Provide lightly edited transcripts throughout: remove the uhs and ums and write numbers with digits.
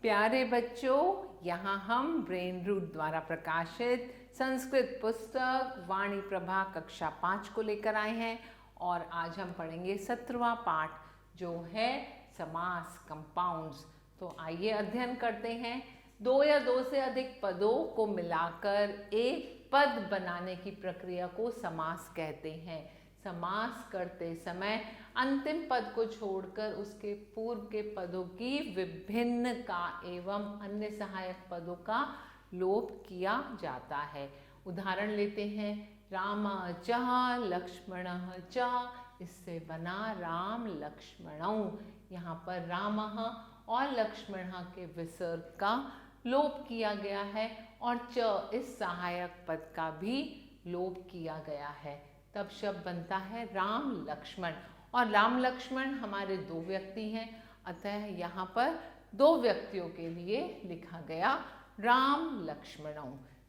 प्यारे बच्चों, यहाँ हम ब्रेन रूट द्वारा प्रकाशित संस्कृत पुस्तक वाणी प्रभा कक्षा 5 को लेकर आए हैं और आज हम पढ़ेंगे 17वां पाठ जो है समास कंपाउंड्स। तो आइए अध्ययन करते हैं। दो या दो से अधिक पदों को मिलाकर एक पद बनाने की प्रक्रिया को समास कहते हैं। समास करते समय अंतिम पद को छोड़कर उसके पूर्व के पदों की विभिन्न का एवं अन्य सहायक पदों का लोप किया जाता है। उदाहरण लेते हैं, राम च लक्ष्मण च, इससे बना राम लक्ष्मणौ। यहाँ पर राम और लक्ष्मण के विसर्ग का लोप किया गया है और च इस सहायक पद का भी लोप किया गया है। तब शब्द बनता है राम लक्ष्मण। और राम लक्ष्मण हमारे दो व्यक्ति हैं, अतः यहाँ पर दो व्यक्तियों के लिए लिखा गया राम लक्ष्मणौ।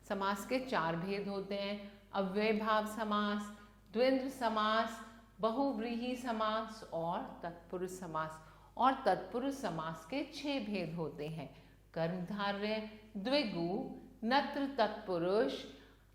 समास के चार भेद होते हैं, अव्ययभाव समास, द्वंद्व समास, बहुव्रीहि समास और तत्पुरुष समास। और तत्पुरुष समास के 6 भेद होते हैं, कर्मधारय, द्विगु, नत्र तत्पुरुष,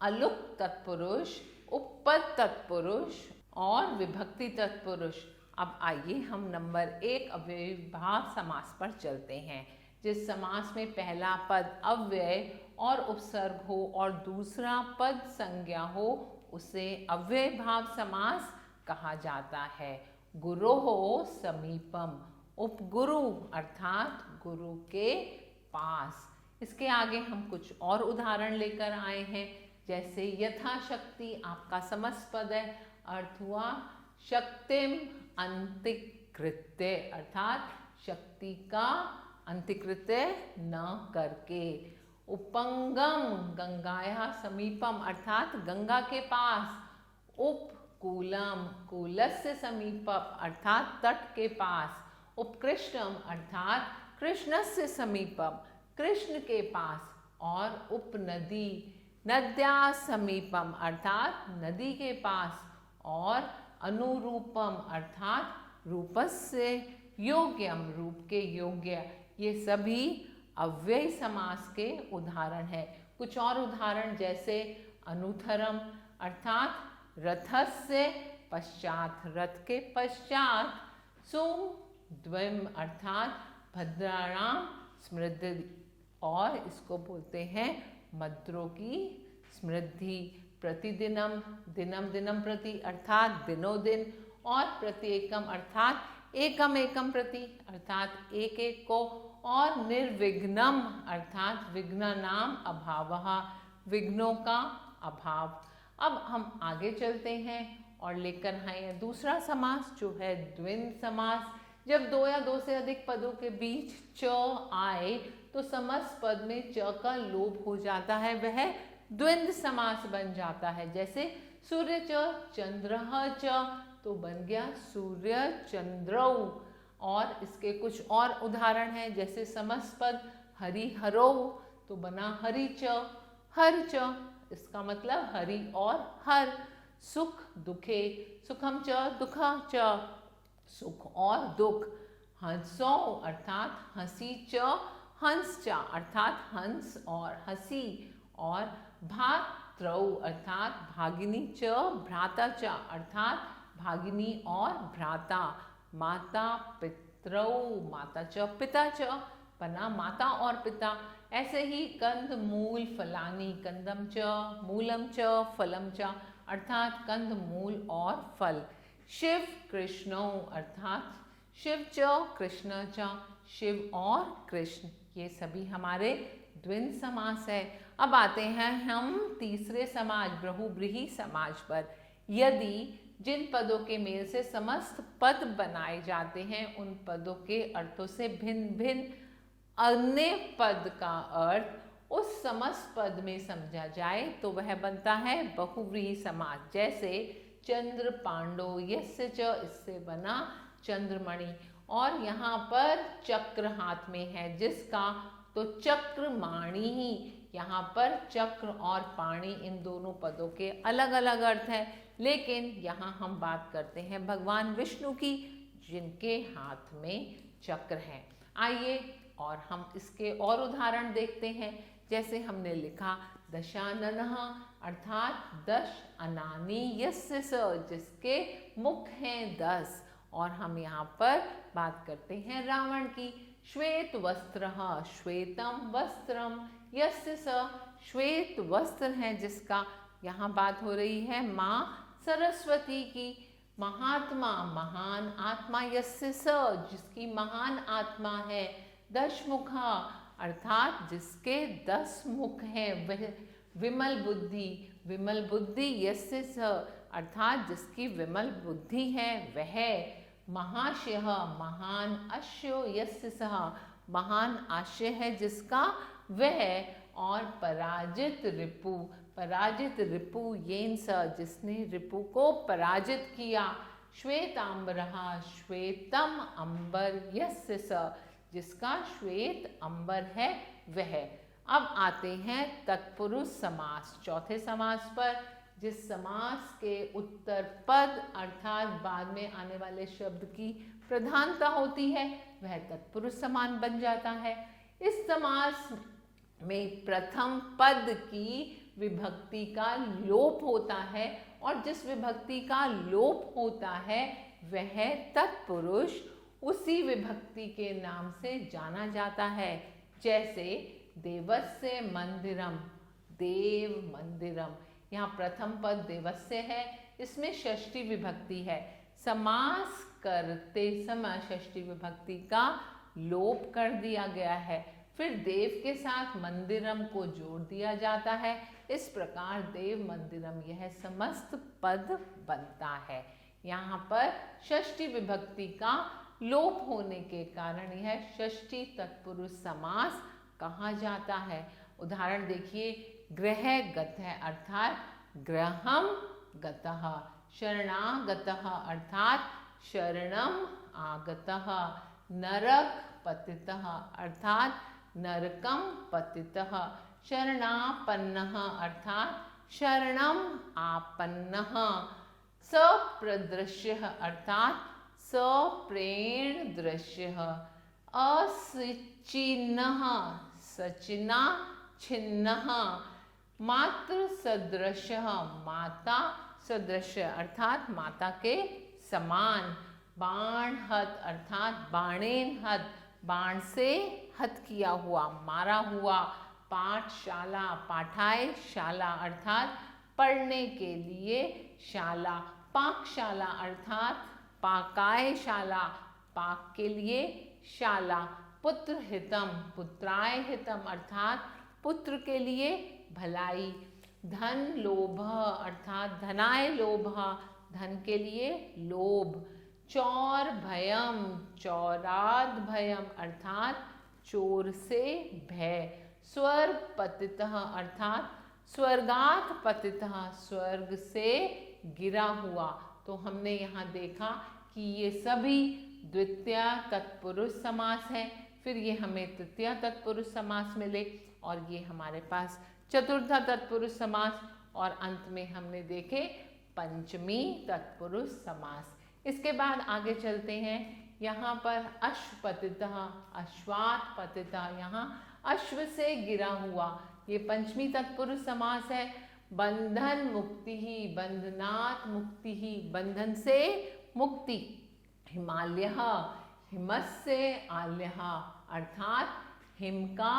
अलुक तत्पुरुष, उपपद तत्पुरुष और विभक्ति तत्पुरुष। अब आइए हम नंबर 1 अव्ययभाव समास पर चलते हैं। जिस समास में पहला पद अव्यय और उपसर्ग हो और दूसरा पद संज्ञा हो उसे अव्ययभाव समास कहा जाता है। गुरोः समीपम, उपगुरु अर्थात गुरु के पास। इसके आगे हम कुछ और उदाहरण लेकर आए हैं, जैसे यथाशक्ति आपका समस्त पद है, अर्थ हुआ शक्तिम अंतिकृत्य अर्थात शक्ति का अंतिकृत्य न करके। उपंगम गंगाया समीपम अर्थात गंगा के पास। उपकूलम कूलस्य समीपम अर्थात तट के पास। उपकृष्णम अर्थात कृष्णस्य समीपम कृष्ण के पास। और उपनदी नद्या समीपम अर्थात नदी के पास। और अनुरूपम अर्थात रूपस्य योग्यम रूप के योग्य। ये सभी अव्यय समास के उदाहरण हैं। कुछ और उदाहरण जैसे अनुत्तरम अर्थात रथस्य पश्चात रथ के पश्चात। सुद्विम अर्थात भद्राणाम समृद्धि और इसको बोलते हैं मद्रों की समृद्धि। प्रतिदिनम दिनम दिनम प्रति अर्थात दिनों दिन। और प्रत्येकम अर्थात एकम एकम प्रति अर्थात एक एक को। और निर्विघ्नम अर्थात विघ्न नाम अभावः विघ्नों का अभाव। अब हम आगे चलते हैं और लेकर आए दूसरा समास जो है द्वंद्व समास। जब दो या दो से अधिक पदों के बीच च आए तो समस्त पद में च का लोप हो जाता है, वह द्वंद्व समास बन जाता है। जैसे सूर्य च चंद्रः च तो बन गया सूर्य चंद्रौ। और इसके कुछ और उदाहरण हैं, जैसे समस्त पद हरि हरौ तो बना हरि च हर च, इसका मतलब हरि और हर। सुख दुखे सुखम च दुखा च सुख और दुख। हंसौ अर्थात हंसी च हंस च अर्थात हंस और हंसी। और भात्रौ अर्थात भागिनी च भ्राता च अर्थात भागिनी और भ्राता। माता पितरौ माता च पिता च बना माता और पिता। ऐसे ही कंद मूल फलानी कंदम च मूलम च फलम च अर्थात कंद मूल और फल। शिव कृष्णौ अर्थात शिव च कृष्ण च शिव और कृष्ण। ये सभी हमारे द्वंद्व समास है। अब आते हैं हम तीसरे समाज बहुव्रीहि समाज पर। यदि जिन पदों के मेल से समस्त पद बनाए जाते हैं उन पदों के अर्थों से भिन्न भिन्न अन्य पद का अर्थ उस समस्त पद में समझा जाए तो वह बनता है बहुव्रीहि समास। जैसे चंद्र पांडो यस्य च, इससे बना चंद्रमणि। और यहाँ पर चक्र हाथ में है जिसका, तो चक्रमाणी ही। यहाँ पर चक्र और पाणी इन दोनों पदों के अलग अलग अर्थ हैं, लेकिन यहाँ हम बात करते हैं भगवान विष्णु की जिनके हाथ में चक्र है। आइए और हम इसके और उदाहरण देखते हैं। जैसे हमने लिखा दशाननः अर्थात 10 अनानि यस्य स, जिसके मुख हैं 10। और हम यहाँ पर बात करते हैं रावण की। श्वेत वस्त्रः, श्वेतम वस्त्रम यस्य स, श्वेत वस्त्र है जिसका। यहाँ बात हो रही है माँ सरस्वती की। महात्मा, महान आत्मा यस्य स, जिसकी महान आत्मा है। दशमुखा अर्थात जिसके 10 मुख हैं वह। विमल बुद्धि, विमल बुद्धि यस्य स, अर्थात जिसकी विमल बुद्धि है वह। महाशयः, महान अश्यो यस्य सः, महान आशय है जिसका वह। और पराजित रिपु, पराजित रिपु येन स, जिसने रिपु को पराजित किया। श्वेतांबरः, श्वेतम अंबर यस्य स, जिसका श्वेत अंबर है वह। अब आते हैं तत्पुरुष समास, चौथे समास पर। जिस समास के उत्तर पद अर्थात बाद में आने वाले शब्द की प्रधानता होती है वह तत्पुरुष समान बन जाता है। इस समास में प्रथम पद की विभक्ति का लोप होता है और जिस विभक्ति का लोप होता है वह तत्पुरुष उसी विभक्ति के नाम से जाना जाता है। जैसे देवस्य मंदिरम, देव मंदिरम। यहाँ प्रथम पद देवस्य है, इसमें षष्ठी विभक्ति है। समास करते समय षष्ठी विभक्ति का लोप कर दिया गया है, फिर देव के साथ मंदिरम को जोड़ दिया जाता है। इस प्रकार देव मंदिरम यह समस्त पद बनता है। यहाँ पर षष्ठी विभक्ति का लोप होने के कारण यह षष्ठी तत्पुरुष समास कहा जाता है। उदाहरण देखिए, गृह गतः अर्थात गृहम गतः, शरणागतः अर्थात शरणम आगतः, नरक पतितः अर्थात नरकम पतितः, शरणापन्नः अर्थात शरणम आपन्नः, सप्रदृश्यः अर्थात सप्रेण दृश्यः, असिचिन्नः सचिना छिन्नः, मातृ सदृशः माता सदृश अर्थात माता के समान, बाणहत अर्थात बाणेन हत बाण से हत किया हुआ, मारा हुआ, पाठशाला पाठाय शाला अर्थात पढ़ने के लिए शाला, पाकशाला अर्थात पाकाय शाला पाक के लिए शाला, पुत्र हितम पुत्राय हितम अर्थात पुत्र के लिए भलाई, धन लोभ अर्थात धनाय लोभ धन के लिए लोभ, चौर भयम चौराद भयम अर्थात चोर से भय, स्वर्ग पतितः अर्थात स्वर्गात पतितः स्वर्ग से गिरा हुआ। तो हमने यहाँ देखा कि ये सभी द्वितीय तत्पुरुष समास हैं, फिर ये हमें तृतीय तत्पुरुष समास मिले और ये हमारे पास चतुर्थ तत्पुरुष समास और अंत में हमने देखे पंचमी तत्पुरुष समास। इसके बाद आगे चलते हैं। यहाँ पर अश्वपतितः अश्वात पतितः, यहाँ अश्व से गिरा हुआ, ये पंचमी तत्पुरुष समास है। बंधन मुक्ति ही बंधनात् मुक्ति ही, बंधन से मुक्ति, हिमालयः हिमस्य आल्यः अर्थात हिम का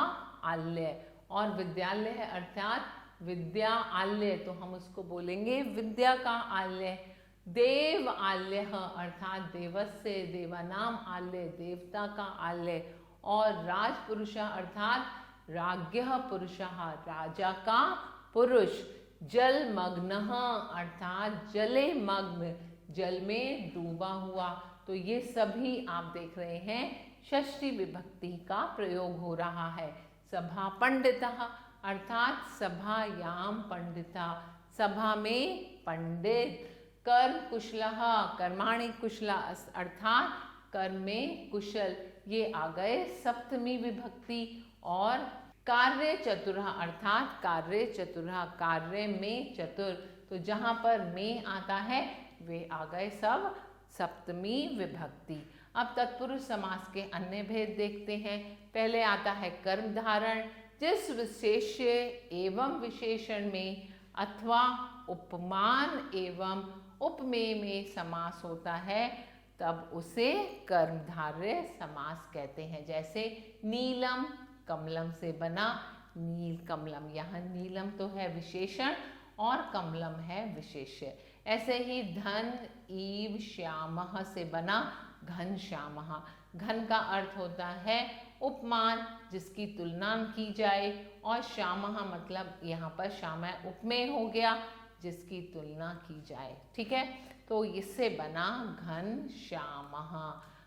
आल्य, और विद्यालय अर्थात विद्या आल्य, तो हम उसको बोलेंगे विद्या का आल्य। देव आल्यः अर्थात देवस्य देवानाम आल्य देवता का आल्य, और राजपुरुषः अर्थात राज्ञः पुरुषः राजा का पुरुष। जलमग्नः अर्थात जले मग्न जल में डूबा हुआ। तो ये सभी आप देख रहे हैं षष्ठी विभक्ति का प्रयोग हो रहा है। सभा पंडितः अर्थात सभायाम पंडिता, सभा में पंडित। कर्म कुशलः कर्माणि कुशला अर्थात कर्म में कुशल, ये आ गए सप्तमी विभक्ति। और कार्य चतुरः अर्थात कार्य चतुरः कार्य में चतुर, तो जहाँ पर में आता है वे आ गए सब सप्तमी विभक्ति। अब तत्पुरुष समास के अन्य भेद देखते हैं। पहले आता है कर्म धारण, जिस विशेष्य एवं विशेषण में अथवा उपमान एवं उपमेय में समास होता है तब उसे कर्मधारय समास कहते हैं। जैसे नीलम, कमलम से बना, नील कमलम। यहाँ नीलम तो है विशेषण और कमलम है विशेष्य। ऐसे ही धन ईव श्यामः से बना, घन श्यामः। घन का अर्थ होता है उपमान, जिसकी तुलना की जाए, और श्यामः मतलब यहाँ पर श्याम उपमेय हो गया, जिसकी तुलना की जाए। ठीक है, तो इससे बना घन श्यामः।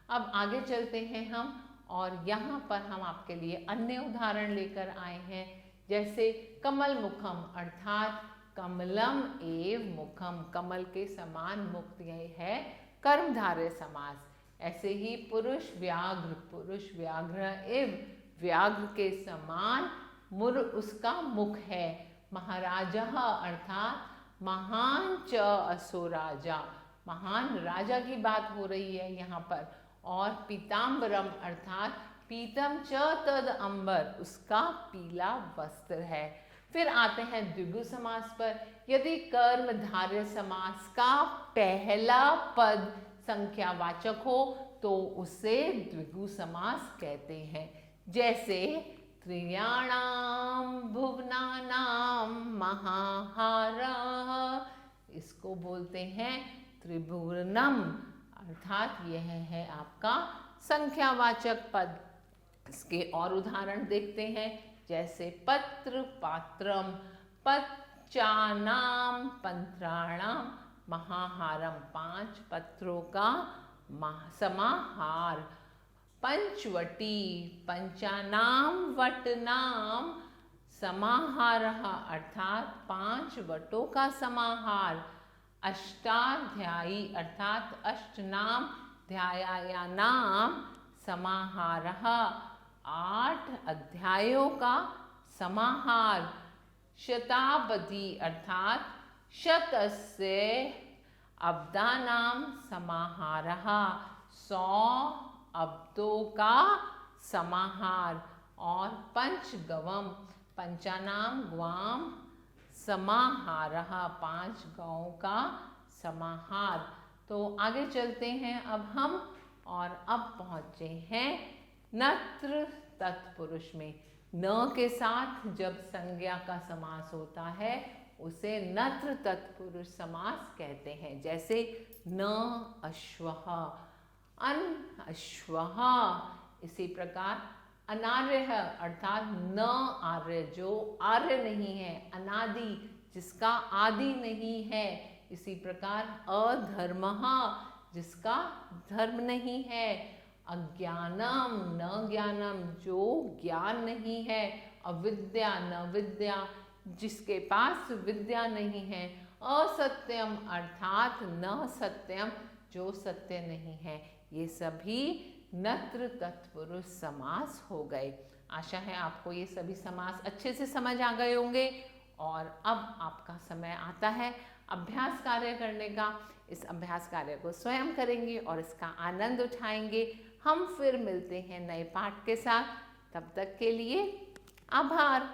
अब आगे चलते हैं हम, और यहाँ पर हम आपके लिए अन्य उदाहरण लेकर आए हैं। जैसे कमल मुखम अर्थात कमलम एव मुखम, कमल के समान मुख यह है कर्मधारय समास। ऐसे ही पुरुष व्याघ्र, पुरुष व्याघ्र एव व्याघ्र के समान मुर उसका मुख है। महाराजा अर्थात महान च असो राजा, महान राजा की बात हो रही है यहाँ पर। और पीताम्बरम अर्थात पीतम च तद अंबर, उसका पीला वस्त्र है। फिर आते हैं द्विगु समास पर। यदि कर्मधारय समास का पहला पद संख्यावाचक हो तो उसे द्विगु समास कहते हैं। जैसे त्रियाणाम भुवनानाम महाहारः, इसको बोलते हैं त्रिभुवनम, अर्थात यह है आपका संख्यावाचक पद। इसके और उदाहरण देखते हैं। जैसे पत्र पात्रम, पच्चानाम पंत्राणाम महाहारम, 5 पत्रों का समाहार। पंचवटी, पंचानाम वटनाम समाहारः, अर्थात 5 वटों का समाहार। अष्टाध्यायी अर्थात अष्टनाम ध्यायानाम समाहारः, 8 अध्यायों का समाहार। शताब्दी अर्थात शतस्य अब्दानाम समाहारः, 100 अब्दों का समाहार। और पंचगवम, पंचानाम ग्वाम समाहारः, 5 गाँवों का समाहार। तो आगे चलते हैं अब हम, और अब पहुँचे हैं नत्र तत्पुरुष में। न के साथ जब संज्ञा का समास होता है उसे नत्र तत्पुरुष समास कहते हैं। जैसे न अश्वः, अन अश्वः। इसी प्रकार अनार्य अर्थात न आर्य, जो आर्य नहीं है, अनादि, जिसका आदि नहीं है। इसी प्रकार अधर्मः, जिसका धर्म नहीं है। अज्ञानम, न ज्ञानम, जो ज्ञान नहीं है। अविद्या, न विद्या, जिसके पास विद्या नहीं है। असत्यम अर्थात न सत्यम, जो सत्य नहीं है। ये सभी नत्र तत्पुरुष समास हो गए। आशा है आपको ये सभी समास अच्छे से समझ आ गए होंगे। और अब आपका समय आता है अभ्यास कार्य करने का। इस अभ्यास कार्य को स्वयं करेंगे और इसका आनंद उठाएंगे। हम फिर मिलते हैं नए पाठ के साथ। तब तक के लिए आभार।